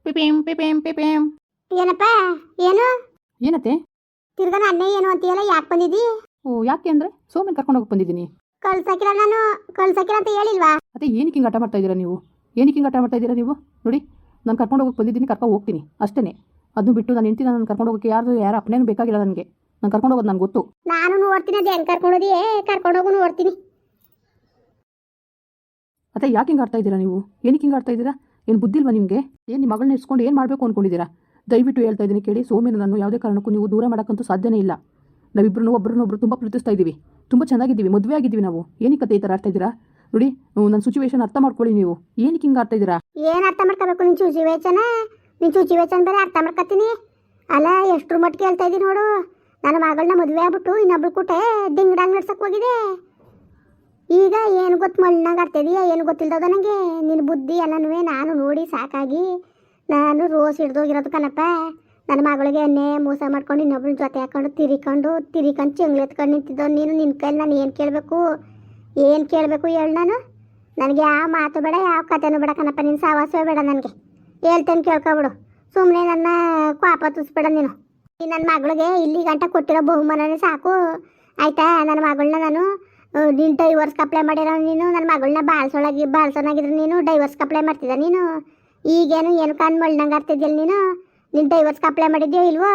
PPM PPM PPM. ಏನಪ್ಪ ಏನು ಏನತ್ತೆ? ತಿರ್ಗಾ ಅನ್ನೇ ಏನು ಅಂತೀಯಲ್ಲ, ಯಾಕೆ ಬಂದಿದ್ದಿ? ಯಾಕೆ ಅಂದ್ರೆ ಸೋಮನ್ ಕರ್ಕೊಂಡು ಹೋಗಿ ಬಂದಿದ್ದೀನಿ. ಕಳ್ಸಕ್ಕಿಲ್ಲ, ನಾನು ಕಳ್ಸಕ್ಕಿಲ್ಲ ಅಂತ ಹೇಳಿಲ್ವಾ? ಅತ್ತೆ ಏನಕ್ಕೆ ಹಿಂಗೆ ಆಟ ಮಾಡ್ತಾ ಇದ್ದೀರಾ ನೀವು? ಏನಕ್ಕೆ ಹಿಂಗೆ ಆಟ ಮಾಡ್ತಾ ಇದ್ದೀರಾ ನೀವು? ನೋಡಿ, ನಾನು ಕರ್ಕೊಂಡು ಹೋಗಕ್ಕೆ ಬಂದಿದ್ದೀನಿ, ಕರ್ಕೊಂಡು ಹೋಗ್ತೀನಿ ಅಷ್ಟೇ. ಅದನ್ನು ಬಿಟ್ಟು ನಾನು ಹೆಂಡ್ತಿ ನಾನು ಕರ್ಕೊಂಡು ಹೋಗೋಕ್ಕೆ ಯಾರು ಅಪ್ಪನೇನು ಬೇಕಾಗಿಲ್ಲ ನನಗೆ. ನಾನು ಕರ್ಕೊಂಡು ಹೋಗೋದು ನನಗೆ ಗೊತ್ತು. ನಾನು ನೋಡ್ತೀನಿ, ಅದು ಹೆಂಗೆ ಕರ್ಕೊಂಡೋದಿ, ಕರ್ಕೊಂಡು ಹೋಗು ನೋಡ್ತೀನಿ. ಅತ್ತೆ ಯಾಕೆ ಹಿಂಗೆ ಆಡ್ತಾ ಇದ್ದೀರಾ ನೀವು? ಏನಕ್ಕೆ ಹಿಂಗೆ ಆಡ್ತಾ ಇದ್ದೀರಾ? ಏನು ಬುದ್ಧಿಲ್ವಾ ನಿಮಗೆ? ಏನು ನಿಮ್ಮ ಮಗಳನ್ನ ಇಸ್ಕೊಂಡು ಏನು ಮಾಡಬೇಕು ಅಂದ್ಕೊಂಡಿದ್ದೀರಾ? ದಯವಿಟ್ಟು ಹೇಳ್ತಾ ಇದ್ದೀನಿ ಕೇಳಿ, ಸೋಮೇನ ನಾನು ಯಾವುದೇ ಕಾರಣಕ್ಕೂ ನೀವು ದೂರ ಮಾಡೋಕ್ಕಂತೂ ಸಾಧ್ಯನೇ ಇಲ್ಲ. ನಾವಿಬ್ಬರು ಒಬ್ಬರನ್ನೊಬ್ಬರು ತುಂಬ ಪ್ರೀತಿಸ್ತಾ ಇದ್ದೀವಿ, ತುಂಬ ಚೆನ್ನಾಗಿದ್ದೀವಿ, ಮದುವೆ ಆಗಿದ್ದೀವಿ ನಾವು. ಏನಕ್ಕೆ ಈ ಥರ ಆಡ್ತಾ ಇದ್ದೀರಾ? ನೋಡಿ, ನನ್ನ ಸಿಚುವೇಶನ್ ಅರ್ಥ ಮಾಡ್ಕೊಳ್ಳಿ ನೀವು. ಏನಕ್ಕೆ ಹಿಂಗೆ ಆಡ್ತಾ ಇದ್ದೀರಾ? ಏನು ಅರ್ಥ ಮಾಡ್ಕೋಬೇಕು? ನಿನ್ನ ಸಿಚುವೇಶನ್ ಬೇರೆ ಅರ್ಥ ಮಾಡ್ಕೊತೀನಿ. ಅಲ್ಲ, ಎಷ್ಟರ ಮಟ್ಟಿಗೆ ಹೇಳ್ತಾ ಇದ್ದೀನಿ ನೋಡು. ನನ್ನ ಮಗಳನ್ನ ಮದುವೆ ಆಗ್ಬಿಟ್ಟು ಇನ್ನೊಬ್ಳು ಕೂಟೆ ಡಿಂಗ್ಡಾಂಗ್ ನಡ್ಸಕ್ಕೆ ಹೋಗಿದೆ. ಈಗ ಏನು ಗೊತ್ತು ಮಣ್ಣಾಗ ಆಡ್ತಾಯಿದೀಯ, ಏನು ಗೊತ್ತಿಲ್ದದ ನನಗೆ. ನಿನ್ನ ಬುದ್ಧಿ ಎಲ್ಲನೂ ನಾನು ನೋಡಿ ಸಾಕಾಗಿ ನಾನು ರೋಸ್ ಹಿಡ್ದೋಗಿರೋದು ಕಣಪ್ಪ. ನನ್ನ ಮಗಳಿಗೆ ಎಣ್ಣೆ ಮೋಸ ಮಾಡ್ಕೊಂಡು ಇನ್ನೊಬ್ಳ ಜೊತೆ ಹಾಕೊಂಡು ತಿರಿಕೊಂಡು ಚೆಂಗ್ಳು ಎತ್ಕೊಂಡು ನಿಂತಿದ್ದೋ ನೀನು. ನಿನ್ನ ಕೈಲಿ ನಾನು ಏನು ಕೇಳಬೇಕು ಹೇಳು. ನನಗೆ ಯಾವ ಮಾತು ಬೇಡ, ಯಾವ ಕಥೆನೂ ಬೇಡ ಕಣಪ್ಪ. ನಿನ್ನ ಸಾವಾಸವೇ ಬೇಡ ನನಗೆ. ಹೇಳ್ತೇನೆ ಕೇಳ್ಕೊಬಿಡು. ಸುಮ್ಮನೆ ನನ್ನ ಕೋಪ ತುಸ್ಬೇಡ ನೀನು. ನನ್ನ ಮಗಳಿಗೆ ಇಲ್ಲಿ ಗಂಟ ಕೊಟ್ಟಿರೋ ಬಹುಮಾನನೇ ಸಾಕು ಆಯಿತಾ? ನನ್ನ ಮಗಳನ್ನ ನಾನು ನೀನು ಡೈವರ್ಸ್ಗೆ ಅಪ್ಲೈ ಮಾಡಿರೋ ನೀನು. ನನ್ನ ಮಗಳನ್ನ ಬಾಳ್ಸೋನಾಗಿದ್ರೆ ನೀನು ಡೈವರ್ಸ್ಗೆ ಅಪ್ಲೈ ಮಾಡ್ತಿದ್ದ ನೀನು. ಈಗೇನು ಏನು ಕಾನ್ ಮಳ್ನಂಗೆ ಆಡ್ತಿದ್ಯಲ್ಲ ನೀನು ಡೈವರ್ಸ್ಗೆ ಅಪ್ಲೈ ಮಾಡಿದ್ಯೋ ಇಲ್ವೋ?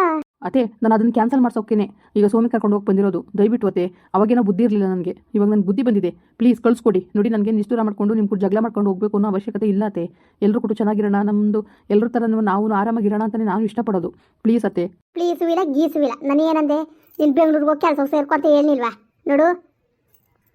ಅತ್ತೆ, ನಾನು ಅದನ್ನು ಕ್ಯಾನ್ಸಲ್ ಮಾಡ್ಸೋಕ್ಕೇನೆ ಈಗ ಸೋಮಿ ಕರ್ಕೊಂಡು ಹೋಗಿ ಬಂದಿರೋದು. ದಯವಿಟ್ಟು ಅತ್ತೆ, ಅವಾಗೇನೋ ಬುದ್ಧಿ ಇರಲಿಲ್ಲ ನನಗೆ, ಇವಾಗ ನನಗೆ ಬುದ್ಧಿ ಬಂದಿದೆ. ಪ್ಲೀಸ್ ಕಳಿಸ್ಕೊಡಿ. ನೋಡಿ, ನನಗೆ ನಿಷ್ಠೂರ ಮಾಡ್ಕೊಂಡು ನಿಮ್ಮ ಕೂಡ ಜಗಳ ಮಾಡ್ಕೊಂಡು ಹೋಗಬೇಕು ಅನ್ನೋ ಅವಶ್ಯಕತೆ ಇಲ್ಲ ಅತ್ತೆ. ಎಲ್ಲರೂ ಕೂಡ ಚೆನ್ನಾಗಿರೋಣ, ನಮ್ಮದು ಎಲ್ಲರ ಥರ ನಾವು ಆರಾಮಾಗಿರೋಣ ಅಂತಲೇ ನಾನು ಇಷ್ಟಪಡೋದು. ಪ್ಲೀಸ್ ಅತ್ತೆ. ಪ್ಲೀಸು ಇಲ್ಲ ಗೀಸುವಿಲ್ಲ. ನಾನು ಏನಂದೆ, ನೀನು ಬೆಂಗಳೂರಿಗೆ ಹೋಗಿ ಕೆಲಸಕ್ಕೆ ಸೇರ್ಕೊಂತ ಹೇಳಿಲ್ವಾ? ನೋಡು,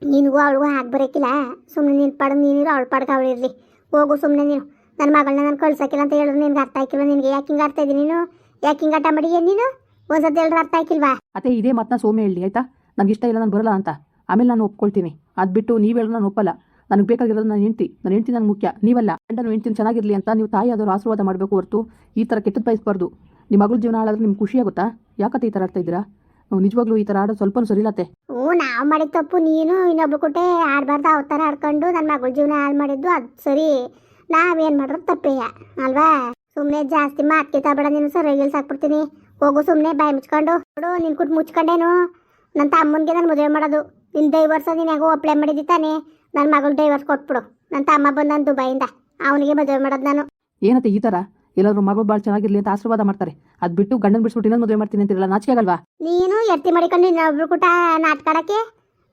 ನಿನಗೂ ಅವಳಿಗೂ ಹಾಕಿ ಬರೋಕ್ಕಿಲ್ಲ. ಸುಮ್ಮನೆ ನಿನ್ನ ಪಡೆದು ನೀನಿರು, ಅವಳ ಪಡ್ಗೆ ಅವಳಿರಲಿ. ಹೋಗು ಸುಮ್ಮನೆ ನೀನು. ನನ್ನ ಮಗಳನ್ನ ನಾನು ಕಳ್ಸೋಕ್ಕಿಲ್ಲ ಅಂತ ಹೇಳಿದ್ರು ನಿನ್ಗೆ ಅರ್ಥ ಆಯ್ಕಿಲ್ವ? ನಿನಗೆ ಯಾಕೆ ಹಿಂಗೆ ಆಡ್ತಾ ಇದ್ದೀನಿ ನೀನು? ಯಾಕೆ ಹಿಂಗೆ ಆಟ ಮಾಡಿ ನೀನು ಒಂದ್ಸತಿ ಹೇಳಿದ್ರೆ ಅರ್ಥ ಆಯ್ಕಿಲ್ವಾ? ಅತ್ತೆ, ಇದೇ ಮಾತನ್ನ ಸೋಮೆ ಹೇಳಿ ಆಯ್ತಾ? ನನಗೆ ಇಷ್ಟ ಇಲ್ಲ, ನಾನು ಬರಲ್ಲ ಅಂತ. ಆಮೇಲೆ ನಾನು ಒಪ್ಕೊಳ್ತೀನಿ. ಅದು ಬಿಟ್ಟು ನೀವು ಹೇಳಿದ್ರೆ ನಾನು ಒಪ್ಪಲ್ಲ. ನನಗೆ ಬೇಕಾಗಿರೋದು ನನ್ನ ಹೆಂಡ್ತಿ ನನಗೆ ಮುಖ್ಯ, ನೀವಲ್ಲ. ಗಂಡನ ಹೆಂಡ್ತಿನ ಚೆನ್ನಾಗಿರಲಿ ಅಂತ ನೀವು ತಾಯಿ ಆದವರು ಆಶೀರ್ವಾದ ಮಾಡಬೇಕು ಹೊರತು ಈ ಥರ ಕೆಟ್ಟದ್ದು ಬಯಸಬಾರ್ದು. ನಿಮ್ಮ ಮಗಳ ಜೀವನ ಹಾಳಾದ್ರೆ ನಿಮ್ಗೆ ಖುಷಿ ಆಗುತ್ತಾ? ಯಾಕತ್ತೆ ಈ ಥರ ಆಡ್ತಾ ಇದ್ದೀರಾ? ನಿಜವಾಗ್ಲೂ ಈ ಥರ ಆಡೋದು ಸ್ವಲ್ಪ ಸರಿಯಿಲ್ಲತ್ತೆ. ನಾವು ಮಾಡಿದ ತಪ್ಪು ನೀನು ಇನ್ನೊಬ್ರು ಕೊಟ್ಟೆ ಆಡಬಾರ್ದು. ಅವ್ರ ಥರ ಆಡ್ಕೊಂಡು ನನ್ನ ಮಗಳ ಜೀವನ ಹಾಳು ಮಾಡಿದ್ದು ಅದು ಸರಿ. ನಾವೇನು ಮಾಡೋದು ತಪ್ಪೇಯ ಅಲ್ವಾ? ಸುಮ್ಮನೆ ಜಾಸ್ತಿ ಮಾತ್ಕೆ ತಬೇಡ ನೀನು. ಸರಿಯಾಗಿ ಸಾಕ್ಬಿಡ್ತೀನಿ. ಹೋಗು ಸುಮ್ಮನೆ ಬಾಯಿ ಮುಚ್ಕೊಂಡು. ನೋಡು, ನಿನ್ನ ಕುಟ್ಟು ಮುಚ್ಕೊಂಡೇನು ನನ್ನ ತಮ್ಮನಿಗೆ ನಾನು ಮದುವೆ ಮಾಡೋದು. ನಿನ್ನ ಡೈವರ್ಸ್ ನೀನು ಯಾಕೋ ಅಪ್ಲೈ ಮಾಡಿದ್ದಿ ತಾನೆ? ನನ್ನ ಮಗಳು ಡೈವರ್ಸ್ ಕೊಟ್ಬಿಡು. ನನ್ನ ತಮ್ಮ ಬಂದ ದುಬೈಯಿಂದ, ಅವನಿಗೆ ಮದುವೆ ಮಾಡೋದು ನಾನು. ಏನತ್ತೆ ಈ ಥರ? ಎಲ್ಲಾದ್ರೂ ಮಗಳು ಭಾಳ ಚೆನ್ನಾಗಿರ್ಲಿ ಅಂತ ಆಶೀರ್ವಾದ ಮಾಡ್ತಾರೆ. ಅದು ಬಿಟ್ಟು ಗಂಡನ ಬಿಡಿಸ್ಬಿಟ್ಟು ಇನ್ನೊಂದು ಮದುವೆ ಮಾಡ್ತೀನಿ ಅಂತಿರಲ್ಲ, ನಾಚಿಕೆ ಆಗಲ್ವಾ? ನೀನು ಎತ್ತಿ ಮಾಡಿಕೊಂಡು ಇನ್ನೊಬ್ರು ಕೂಟ ನಾಟಕ ಆಡಕ್ಕೆ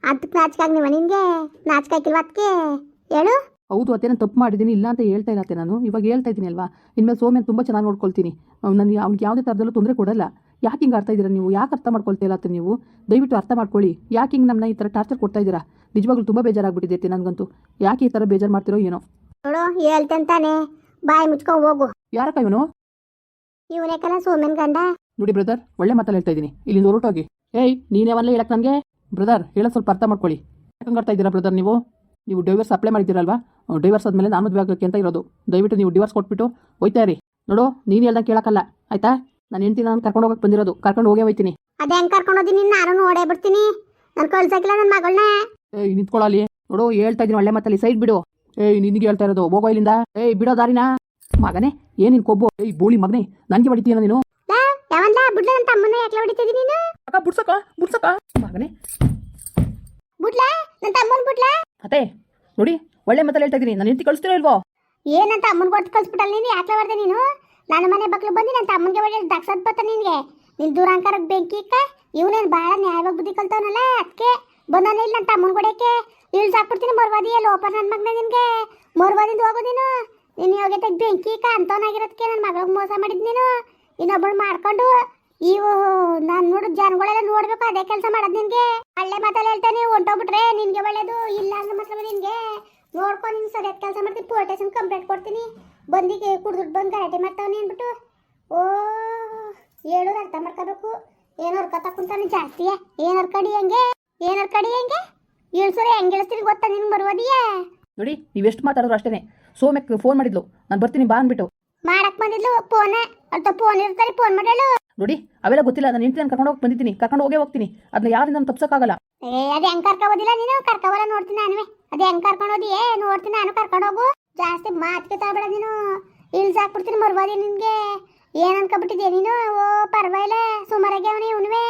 ಅದಕ್ಕೆ ನಾಚಿಕೆ ಆಗಿ ನಿನಗೆ ನಾಚಿಕೆ ಹಾಕಿಲ್ವ? ಅದಕ್ಕೆ ಹೇಳು. ಹೌದು ಅತ್ತೆ, ನಾನು ತಪ್ಪು ಮಾಡಿದ್ದೀನಿ, ಇಲ್ಲ ಅಂತ ಹೇಳ್ತಾ ಇರತ್ತೆ. ನಾನು ಇವಾಗ ಹೇಳ್ತಾ ಇದ್ದೀನಿ ಅಲ್ವಾ? ಇನ್ಮೇಲೆ ಸೋಮ್ಯನ ತುಂಬ ಚೆನ್ನಾಗಿ ನೋಡ್ಕೊಳ್ತೀನಿ. ನನಗೆ ಅವ್ನಿಗೆ ಯಾವುದೇ ಥರದಲ್ಲೂ ತೊಂದರೆ ಕೊಡಲ್ಲ. ಯಾಕೆ ಹಿಂಗೆ ಆಡ್ತಾ ಇದ್ದೀರಾ ನೀವು? ಯಾಕೆ ಅರ್ಥ ಮಾಡ್ಕೊಳ್ತಾ ಇಲ್ಲ ನೀವು? ದಯವಿಟ್ಟು ಅರ್ಥ ಮಾಡ್ಕೊಳ್ಳಿ. ಯಾಕೆ ಹಿಂಗೆ ನಮ್ಮನ್ನ ಈ ಥರ ಟಾರ್ಚರ್ ಕೊಡ್ತಾ ಇದ್ದೀರಾ? ನಿಜವಾಗ್ಲೂ ತುಂಬ ಬೇಜಾರಾಗ್ಬಿಟ್ಟಿದೆ ನನಗಂತೂ. ಯಾಕೆ ಈ ಥರ ಬೇಜಾರು ಮಾಡ್ತಿರೋ ಏನೋ? ನೋಡು, ಹೇಳ್ತೇನೆ ತಾನೆ, ಬಾಯಿ ಮುಚ್ಕೊಂಡು ಹೋಗು. ಯಾರಕ್ಕ ಇವನು? ಇವನೇ ಕಲ ಸೋಮ್ಯನ್ ಗಂಡ. ನೋಡಿ ಬ್ರದರ್, ಒಳ್ಳೆ ಮಾತಲ್ಲಿ ಹೇಳ್ತಾ ಇದ್ದೀನಿ, ಇಲ್ಲಿಂದ ಹೊರಟೋಗಿ. ಏಯ್, ನೀನೇವಲ್ಲ ಹೇಳಕ್ ನನಗೆ? ಬ್ರದರ್, ಹೇಳೋದು ಸ್ವಲ್ಪ ಅರ್ಥ ಮಾಡ್ಕೊಳ್ಳಿ. ಯಾಕಂಗೆ ಆಡ್ತಾ ಇದ್ದೀರಾ ಬ್ರದರ್ ನೀವು ಡಿವೋರ್ಸ್ ಅಪ್ಲೈ ಮಾಡಿದ್ದೀರಲ್ವಾ? ಡಿವೋರ್ಸ್ ಆದಮೇಲೆ ನಾನು ಮದುವೆ ಆಗೋಕ್ಕೆ ಅಂತ ಇರೋದು. ದಯವಿಟ್ಟು ನೀವು ಡಿವೋರ್ಸ್ ಕೊಟ್ಬಿಟ್ಟು ಹೋಯ್ತಾ ಇರಿ. ನೋಡು, ನೀನು ಹೇಳ್ದಂಗೆ ಕೇಳಕ್ಕಲ್ಲ ಆಯ್ತಾ? ನಾನು ಹೆಂಡ್ತಿ ನಾನು ಕರ್ಕೊಂಡು ಹೋಗಕ್ಕೆ ಬಂದಿರೋದು, ಕರ್ಕೊಂಡು ಹೋಗೇ ಹೋಯ್ತೀನಿ. ಅದೇ ಹೆಂಗೆ ಕರ್ಕೊಂಡು ಹೋದಿ ನೀನು? ನಾನು ನೋಡೇ ಬಿಡ್ತೀನಿ. ನಾನು ಕಳ್ಸಕ್ಕಿಲ್ಲ ನನ್ನ ಮಗಳನ್ನ. ಏಯ್, ನಿಂತ್ಕೊಳ್ಳಿ. ನೋಡು, ಹೇಳ್ತಾ ಇದ್ದೀನಿ ಒಳ್ಳೆ ಮಾತಲ್ಲಿ, ಸೈಡ್ ಬಿಡು. ಏಯ್, ನಿನಗೆ ಹೇಳ್ತಾ ಇರೋದು, ಹೋಗೋ ಇಲ್ಲಿಂದ. ಏಯ್, ಬಿಡೋ ದಾರಿನಾ ಮಗನೇ. ಏನಿನ್ ಕೊಬ್ಬು? ಏಯ್ ಬೋಳಿ ಮಗನೇ, ನನಗೆ ಹೊಡಿತೀಯ ನೀನು? ಯಾವಂದ ಬಿಡ್ಲ? ನನ್ನ ತಮ್ಮನ್ನ ಯಾಕೆ ಹೊಡಿತಿದ್ದೀನಿ ನೀನು? ಅಕ್ಕ, ಬುಡ್ಸಕ್ಕ ಮಗನೇ. ಬಿಡ್ಲ ನನ್ನ ತಮ್ಮನ ಬಿಡ್ಲ? ಅತ್ತೆ ನೋಡಿ, ಒಳ್ಳೆ ಮಾತಲ್ಲಿ ಹೇಳ್ತಾ ಇದ್ದೀನಿ. ನಾನು ಹೆಂಡ್ತಿ ಕಳಿಸ್ತೀರೋ ಇಲ್ವೋ? ಏನಂತ ಅಮ್ಮನ ಕೊಟ್ಟು ಕಳ್ಸ್ಬಿಟ್ಟಲ್ಲ ನೀನು? ಯಾಕೆ ಬರ್ದೆ ನೀನು? ನನ್ನ ಮನೆ ಬಕ್ಲು ಬಂದು ನನ್ನ ತಮ್ಮನಿಗೆ ಒಳ್ಳೆ ದಕ್ಸದ್ ಬತ್ತ ನಿನಗೆ. ನಿನ್ನ ದುರಾಂಕಾರಕ್ಕೆ ಬೆಂಕಿ ಇಕ್ಕ. ಇವನೇನು ಭಾಳ ನ್ಯಾಯವಾಗಿ ಬುದ್ಧಿ ಕಲ್ತವನಲ್ಲ, ಅದಕ್ಕೆ ಬಂದಾನೆ ಇಲ್ಲ ನನ್ನ ತಮ್ಮನ ಕೊಡೋಕ್ಕೆ. ಇಳ್ಸಾಕ್ಬಿಡ್ತೀನಿ ಮರ್ವಾದಿ ಲೋಪರ್ ನನ್ನ ಮಗನ. ನಿನಗೆ ಮರ್ವಾದಿಂದ ಹೋಗೋ ನೀನು. ನಿನ್ನ ಯೋಗ್ಯತೆಗೆ ಬೆಂಕಿ ಇಕ್ಕ ಅಂತವನಾಗಿರೋದಕ್ಕೆ ನನ್ನ ಮಗಳಿಗೆ ಮೋಸ ಮಾಡಿದ್ ನೀನು. ಇನ್ನೊಬ್ಬಳು ಮಾಡ್ಕೊಂಡು ಇವು ನಾನು ನೋಡು ಜನಗಳೆಲ್ಲ ನೋಡ್ಬೇಕು, ಅದೇ ಕೆಲಸ ಮಾಡೋದು ನಿನಗೆ. ಒಳ್ಳೆ ಮಾತಲ್ಲಿ ಹೇಳ್ತೇನೆ, ಹೊಂಟೋಗ್ಬಿಟ್ರೆ ನಿನಗೆ ಒಳ್ಳೇದು. ಇಲ್ಲ ಅಂದ್ರೆ ಮಾತ್ರ ನಿನಗೆ ನೋಡ್ಕೊಂಡು ನೀನು ಸರಿಯಾದ ಕೆಲಸ ಮಾಡ್ತೀನಿ. ಪೊಲೀಸ್ ಸ್ಟೇಷನ್ ಕಂಪ್ಲೇಂಟ್ ಕೊಡ್ತೀನಿ. ಬಂದಿಗೆ ಕುಡ್ದುಟ್ಟು ಬಂದು ಗಲಾಟೆ ಮಾಡ್ತಾವನಿ ಅಂದ್ಬಿಟ್ಟು. ಓ, ಹೇಳೋದು ಅರ್ಥ ಮಾಡ್ಕೋಬೇಕು. ಏನು ಹರ್ಕತ್ತ ಕುಂತಾನೆ ಜಾಸ್ತಿಯ? ಏನು ಹರ್ಕಡಿ ಹೆಂಗೆ ಇಳ್ಸೋರೆ ಹೆಂಗೆ ಇಳಿಸ್ತೀನಿ ಗೊತ್ತಾ ನಿನ್ಗೆ ಬರುವುದಿಯಾ? ನೋಡಿ, ನೀವೆಷ್ಟು ಮಾತಾಡಿದ್ರು ಅಷ್ಟೇ. ಸೋಮ್ಯಕ್ಕೆ ಫೋನ್ ಮಾಡಿದ್ಲು, ನಾನು ಬರ್ತೀನಿ ಬಾ ಅಂದ್ಬಿಟ್ಟು. ಮಾಡಕ್ ಬಂದಿದ್ಲು ಫೋನ್. ಅಂತ ಫೋನ್ ಇರ್ತಾರೆ, ಫೋನ್ ಮಾಡಲು. ನೋಡಿ, ಅವೆಲ್ಲ ಗೊತ್ತಿಲ್ಲ. ನಾನು ಹೆಂಡ್ತಿ ನಾನು ಕರ್ಕೊಂಡು ಹೋಗಿ ಬಂದಿದ್ದೀನಿ, ಕರ್ಕೊಂಡು ಹೋಗೇ ಹೋಗ್ತೀನಿ. ಅದನ್ನ ಯಾರಿಂದ ನಾನು ತಪ್ಸೋಕ್ಕಾಗಲ್ಲ. ಅದು ಹೆಂಗೆ ಕರ್ಕೋಬೋದಿಲ್ಲ ನೀನು? ಕರ್ಕೋಬಲ್ಲ ನೋಡ್ತೀನಿ ನಾನುವೆ. ಅದು ಹೆಂಗೆ ಕರ್ಕೊಂಡು ಹೋದಿಯೇ ನೋಡ್ತೀನಿ ನಾನು. ಕರ್ಕೊಂಡು ಹೋಗು. ಜಾಸ್ತಿ ಮಾತಿಗೆ ತಗೊಬೇಡ ನೀನು. ಇಳ್ಸಾಕ್ಬಿಡ್ತೀನಿ ಮರ್ವಾದಿ ನಿನ್ಗೆ. ಏನ್ ಅನ್ಕೊಬಿಟ್ಟಿದ್ಯಾ ನೀನು? ಓ ಪರವಾಗಿಲ್ಲ, ಸುಮಾರಾಗಿ ಅವನೇ ಇವನುವೆ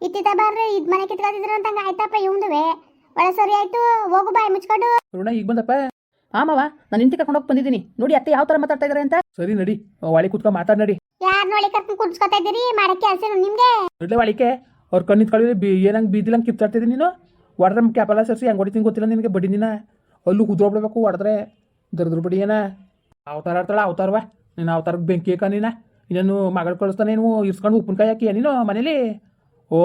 ಇತ್ತಿತ್ತ ಬಾರ್ರೆ ಇದ್ ಮನೆ ಕಿತ್ಕೊತಿದ್ರು ಅಂತ ಆಯ್ತಪ್ಪ. ಇವಂದುವೆ ಒಳ್ಳೆ ಸರಿ ಆಯ್ತು, ಹೋಗು ಬಾಯಿ ಮುಚ್ಕೊಂಡು. ಋಣ ಈಗ ಬಂದಪ್ಪ. ಆಮವ ನಾನು ಇಂಟಿ ಕರ್ಕೊಂಡೋಗಿ ಬಂದಿದ್ದೀನಿ ನೋಡಿ ಅತ್ತೆ ಯಾವ ಥರ ಮಾತಾಡ್ತಾ ಇದ್ದಾರೆ ಅಂತ. ಸರಿ ನಡಿ, ಒಳಿ ಕುತ್ಕೊಂಡು ಮಾತಾಡಿ ನಡಿ. ಯಾರು ನೋಡಿ ಕರ್ಕೊಂಡು ಕುಡ್ಸ್ಕೊತಾ ಇದ್ದೀರಿ? ಮಾಡಕ್ಕೆ ಕೆಲಸ ನಿಮ್ಗೆ ಇಡ್ಲೆ ಒಳಿಕೆ ಅವ್ರ ಕಣ್ಣಿತ್ ಕಳಿದ್ರೆ ಏನಂಗೆ ಬೀದಿಲಂಗೆ ಕಿತ್ತಾಡ್ತಿದ್ದೀನಿ ನೀನು. ಹೊಡೆದ್ರೆ ಕ್ಯಾಪಲ್ಲ ಸರ್ಸಿ ಹೆಂಗೆ ಹೊಡಿತೀನಿ ಗೊತ್ತಿಲ್ಲ ನಿನಗೆ. ಬಡಿ ನೀನ ಅಲ್ಲೂ ಕುದ್ರೋಗ್ಬಿಡ್ಬೇಕು ಹೊಡೆದ್ರೆ ದರ್ದ್ರ ಬಡಿ ಏನ ಅವತಾರ ಆಡ್ತಾಳ ಅವತಾರವ. ನೀನು ಅವತಾರಕ್ಕೆ ಬೆಂಕಿ ಹಾಕ ನೀನ. ಇನ್ನೇನು ಮಗಳು ಕಳಿಸ್ತಾನೆ ನೀನು ಇರ್ಸ್ಕೊಂಡು ಉಪ್ಪಿನಕಾಯಿ ಹಾಕಿ ನೀನು ಮನೇಲಿ. ಓ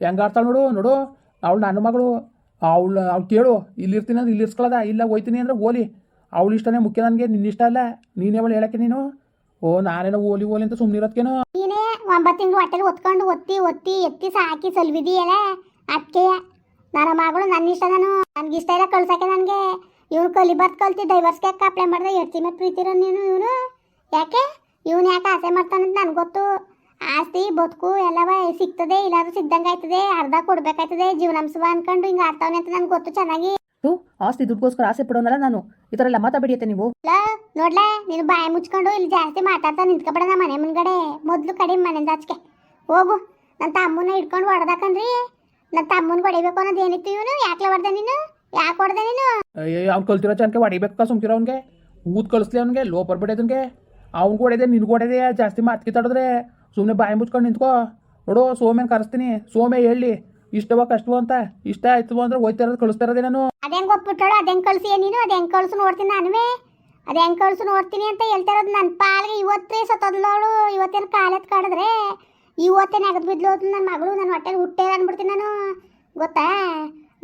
ಹೆಂಗೆ ಆಡ್ತಾಳೆ ನೋಡು ನೋಡು. ಅವಳು ನನ್ನ ಮಗಳು, ಅವ್ಳು ಕೇಳು ಇಲ್ಲಿರ್ತೀನಿ ಅಂದ್ರೆ ಇಲ್ಲಿ ಇರ್ಸ್ಕೊಳ್ಳೋದ, ಇಲ್ಲ ಹೋಯ್ತೀನಿ ಅಂದರೆ ಓಲಿ. ಅವಳು ಇಷ್ಟನೇ ಮುಖ್ಯ ನನಗೆ, ನಿನ್ನ ಇಷ್ಟ ಅಲ್ಲ. ನೀನೇ ಅವಳು ಹೇಳಕ್ಕೆ ನೀನು. ಓ ನಾನೇನೋ ಓಲಿ ಓಲಿ ಅಂತ ಸುಮ್ಮನಿರೋದ್ಕೇನೋ. ನೀನೇ 9 ತಿಂಗಳು ಹೊಟ್ಟೆಗೆ ಒತ್ಕೊಂಡು ಒತ್ತಿ ಎತ್ತಿ ಸಾಕಿ ಸಲ್ವಿದೆಯಲ್ಲ ಅದಕ್ಕೆ. ನನ್ನ ಮಗಳು ನನ್ನ ಇಷ್ಟ, ನನ್ಗೆ ಇಷ್ಟ ಇಲ್ಲ ಕಳ್ಸಕ್ಕೆ. ನನಗೆ ಇವನು ಕಲ್ತಿ ಡೈವರ್ಸ್ಗೆ ಅಪ್ಲೈ ಮಾಡಿದ್ರೆ ಎಡ್ತಿ ಮೇಲೆ ಪ್ರೀತಿರೋ ನೀನು. ಇವನು ಯಾಕೆ ಯಾಕೆ ಆಸೆ ಮಾಡ್ತಾನಂತ ನನಗೆ ಗೊತ್ತು. ಆಸ್ತಿ ಬದುಕು ಎಲ್ಲವ ಸಿಗ್ತದೆ, ಇಲ್ಲಾದ್ರೂ ಸಿಗ್ದಂಗೆ ಆಯ್ತದೆ, ಅರ್ಧ ಕೊಡ್ಬೇಕಾಯ್ತದೆ ಜೀವನಾಂಶವ ಅನ್ಕೊಂಡು ಹಿಂಗೆ ಆಡ್ತಾವನೆ ಅಂತ ನನಗೆ ಗೊತ್ತು ಚೆನ್ನಾಗಿ. ಆಸ್ತಿ ದುಡ್ಗೋಸ್ಕರ ಆಸೆ ಪಡೋನಲ್ಲ ನಾನು. ಈ ಥರ ಎಲ್ಲ ಮಾತಾಡ್ಬಿಡಿಯತ್ತೆ ನೀವು. ನೋಡ್ಲಾ ನೀನು ಬಾಯಿ ಮುಚ್ಕೊಂಡು ಇಲ್ಲಿ ಜಾಸ್ತಿ ಮಾತಾಡ್ತಾ ನಿಂತ್ಕೊಬೇಡ. ನಮ್ಮ ಮನೆ ಮುಂದ್ಗಡೆ ಮೊದಲು ಕಡಿಮೆ ಮನೆಯಿಂದ ಆಚೆಗೆ ಹೋಗು. ನನ್ನ ತಮ್ಮನ ಹಿಡ್ಕೊಂಡು ಹೊಡೆದಾಕಂದ್ರಿ. ನನ್ನ ತಮ್ಮನ ಹೊಡಿಬೇಕು ಅನ್ನೋದು ಏನಿತ್ತು? ಇವನು ಯಾಕೆ ಹೊಡೆದೆ ನೀನು? ಯಾಕೆ ಹೊಡೆದೆ ನೀನು? ಅವ್ನು ಕಲ್ತಿರೋ ಜನಕ್ಕೆ ಹೊಡಿಬೇಕಾ ಸುಮ್ಕಿರೋ ಅವ್ನಿಗೆ. ಊದ್ ಕಳಿಸ್ಲಿ ಅವ್ನಿಗೆ, ಲೋ ಬರ್ಬಿಡೋದನ್ಗೆ. ಅವ್ನಿಗೆ ಹೊಡೆದೆ ನಿನ್ಗೆ ಹೊಡೆದೆ. ಜಾಸ್ತಿ ಮಾತು ಕಿತ್ತಾಡಿದ್ರೆ ಸುಮ್ಮನೆ ಬಾಯಿ ಮುಚ್ಕೊಂಡು ನಿಂತ್ಕೋ. ನೋಡು ಸೋಮ್ಯನ ಕರೆಸ್ತೀನಿ. ಸೋಮ್ಯ ಹೇಳಿ ಇಷ್ಟವ ಕಷ್ಟವ ಅಂತ. ಇಷ್ಟ ಆಯ್ತು ಅಂದ್ರೆ ಹೋಯ್ತಾ ಇರೋದು ಕಳಿಸ್ತಾ ಇರೋದೇ ನಾನು. ಅದ ಹೆಂಗೆ ಒಪ್ಪಿಟ್ಟಳು? ಅದ ಹೆಂಗೆ ಕಳಿಸಿ ನೀನು? ಅದ ಹೆಂಗೆ ಕಳ್ಸು ನೋಡ್ತೀನಿ ನಾನುವೇ. ಅದ ಹೆಂಗೆ ಕಳ್ಸು ನೋಡ್ತೀನಿ ಅಂತ ಹೇಳ್ತಾ ಇರೋದು. ನನ್ನ ಪಾಲ್ಗೆ ಇವತ್ತೇ ಸತ್ತೋದ್ಲವಳು. ಇವತ್ತೇನು ಕಾಲೆತ್ ಕಾಡಿದ್ರೆ ಇವತ್ತೇನು ಅಗದ್ ಬಿದ್ಲೋದು ನನ್ನ ಮಗಳು. ನನ್ನ ಹೊಟ್ಟೆಗೆ ಹುಟ್ಟೆ ಅಂದ್ಬಿಡ್ತೀನಿ ನಾನು, ಗೊತ್ತಾ?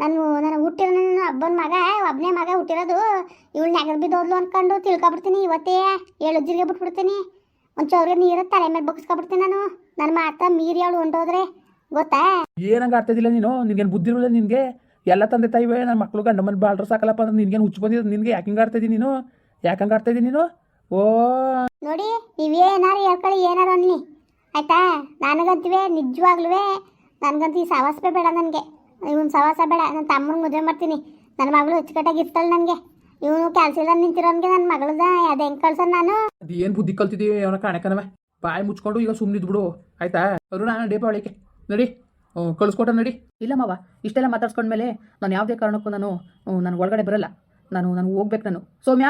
ನಾನು ಹುಟ್ಟಿರೋ ನನ್ನ ಒಬ್ಬನ ಮಗ, ಒಬ್ಬನೇ ಮಗ ಹುಟ್ಟಿರೋದು. ಇವಳು ನೆಗದ್ ಬಿದ್ದೋದ್ಲು ಅಂದ್ಕೊಂಡು ತಿಳ್ಕೊಬಿಡ್ತೀನಿ. ಇವತ್ತೇ 7 ಜೀರಿಗೆ ಬಿಟ್ಬಿಡ್ತೀನಿ. ಒಂದು ಚೌರಿಗೆ ನೀರು ತಲೆ ಮೇಲೆ ಬಗ್ಸ್ಕೊಬಿಡ್ತೀನಿ ನಾನು. ನನ್ನ ಮಾತಾ ಮೀರಿ ಅವಳು ಹೊಂಟೋದ್ರೆ, ಗೊತ್ತಾ? ಏನಂಗೆ ಆಡ್ತಿದ್ದಿಲ್ಲ ನೀನು. ನಿನ್ಗೇನು ಬುದ್ಧಿ ಇರಲಿಲ್ಲ ನಿನಗೆ. ಎಲ್ಲ ತಂದೆ ತಾಯಿವೆ ನನ್ನ ಮಕ್ಕಳು ಗಂಡ ಮನೆ ಬಾಳ್ರು ಸಾಕಲ್ಲಪ್ಪ ಅಂದ್ರೆ ನಿನ್ಗೇನು ಹುಚ್ಚು ಬಂದಿದ್ದು ನಿನಗೆ. ಯಾಕೆ ಆಡ್ತಾಯಿದ್ದೀನಿ ನೀನು? ಯಾಕಂಗೆ ಆಡ್ತಾಯಿದ್ದೀನಿ ನೀನು? ಓ ನೋಡಿ, ನೀವೇನಾರು ಹೇಳ್ಕೊಳ್ಳಿ, ಏನಾರು ಅನ್ಲಿ ಆಯ್ತಾ? ನನಗಂತೀವಿ ನಿಜವಾಗ್ಲೂ ನನಗಂತೂ ಈ ಸವಾಸವೇ ಬೇಡ. ನನಗೆ ಇವನು ಸವಾಸ ಬೇಡ. ನನ್ನ ತಮ್ಮನ ಮದುವೆ ಮಾಡ್ತೀನಿ. ನನ್ನ ಮಗಳು ಅಚ್ಚುಕಟ್ಟಾಗಿ ಇರ್ತಾಳೆ ನನಗೆ. ಇವನು ಕೆಲಸ ಇಲ್ಲ ನಿಂತಿರೋನ್ಗೆ ನನ್ನ ಮಗಳದ ಅದು ಹೆಂಗೆ ಕಳ್ಸೋಣ ನಾನು? ಅದು ಏನು ಬುದ್ಧಿ ಕಲ್ತಿದ್ದೀವಿ ಅವನ ಕಾಣಕನವ. ಬಾಯಿ ಮುಚ್ಕೊಂಡು ಈಗ ಸುಮ್ಮನಿದ್ದು ಬಿಡು ಆಯ್ತಾ? ಅರುಣ ಡೇಪ ಒಳಕ್ಕೆ ನಡಿ, ಕಳಿಸ್ಕೊಟ ನಡಿ. ಇಲ್ಲ ಮಾವ, ಇಷ್ಟೆಲ್ಲ ಮಾತಾಡ್ಸ್ಕೊಂಡ್ಮೇಲೆ ನಾನು ಯಾವುದೇ ಕಾರಣಕ್ಕೂ ನಾನು ಒಳಗಡೆ ಬರಲ್ಲ. ನಾನು ಹೋಗ್ಬೇಕು. ನಾನು ಸೌಮ್ಯ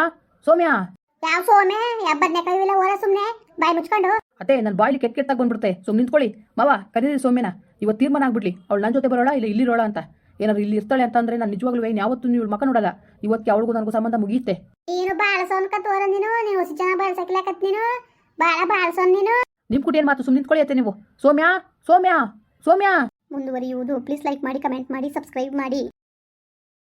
ಯಾವ ಸೋಮೆ? ಬದನೆಕಾಯಿ ಇಲ್ಲ ಓರ ಸುಮ್ಮನೆ ಬಾಯಿ ಮುಚ್ಕೊಂಡು. ಅತ್ತೆ ನನ್ನ ಬಾಯ್ಲಿ ಕೆಟ್ಟಾಗಿ ಬಂದ್ಬಿಡುತ್ತೆ. ಸುಮ್ಮನೆ ನಿಂತ್ಕೊಳ್ಳಿ ಮಾವ. ಕರೀರಿ ಸೌಮ್ಯನ. ಇವತ್ತು ತೀರ್ಮಾನ ಆಗ್ಬಿಡ್ಲಿ. ಅವಳು ನನ್ನ ಜೊತೆ ಬರೋಳ ಇಲ್ಲ ಇಲ್ಲಿರೋಳ ಅಂತ. ಏನಾದ್ರು ಇಲ್ಲಿ ಇರ್ತಾಳೆ ಅಂತಂದ್ರೆ ನಾನು ನಿಜವಾಗ್ಲೂ ಯಾವತ್ತೂ ನೀವು ಮಕ್ಕ ನೋಡಲ್ಲ. ಇವತ್ತು ಅವಳಿಗೂ ನನಗೂ ಸಂಬಂಧ ಮುಗಿಯುತ್ತೆ. ನೀನು ಬಾಳಸೋನ್ಕ ತೋರ ನೀನು ಹೊಸ ಜನ ಬಳಸಕ್ಲಾಕತ್ ನೀನು. ಬಾಳಸೋನ್ ನೀನು. ನಿಮ್ ಕುಟಿ ಏನು ಮಾತು? ಸುಮ್ಮನೆ ನಿಂತ್ಕೊಳ್ಳಿ ಅತ್ತೆ ನೀವು. ಸೌಮ್ಯ ಮುಂದುವರಿಯುವುದು. ಪ್ಲೀಸ್ ಲೈಕ್ ಮಾಡಿ, ಕಮೆಂಟ್ ಮಾಡಿ, ಸಬ್ಸ್ಕ್ರೈಬ್ ಮಾಡಿ.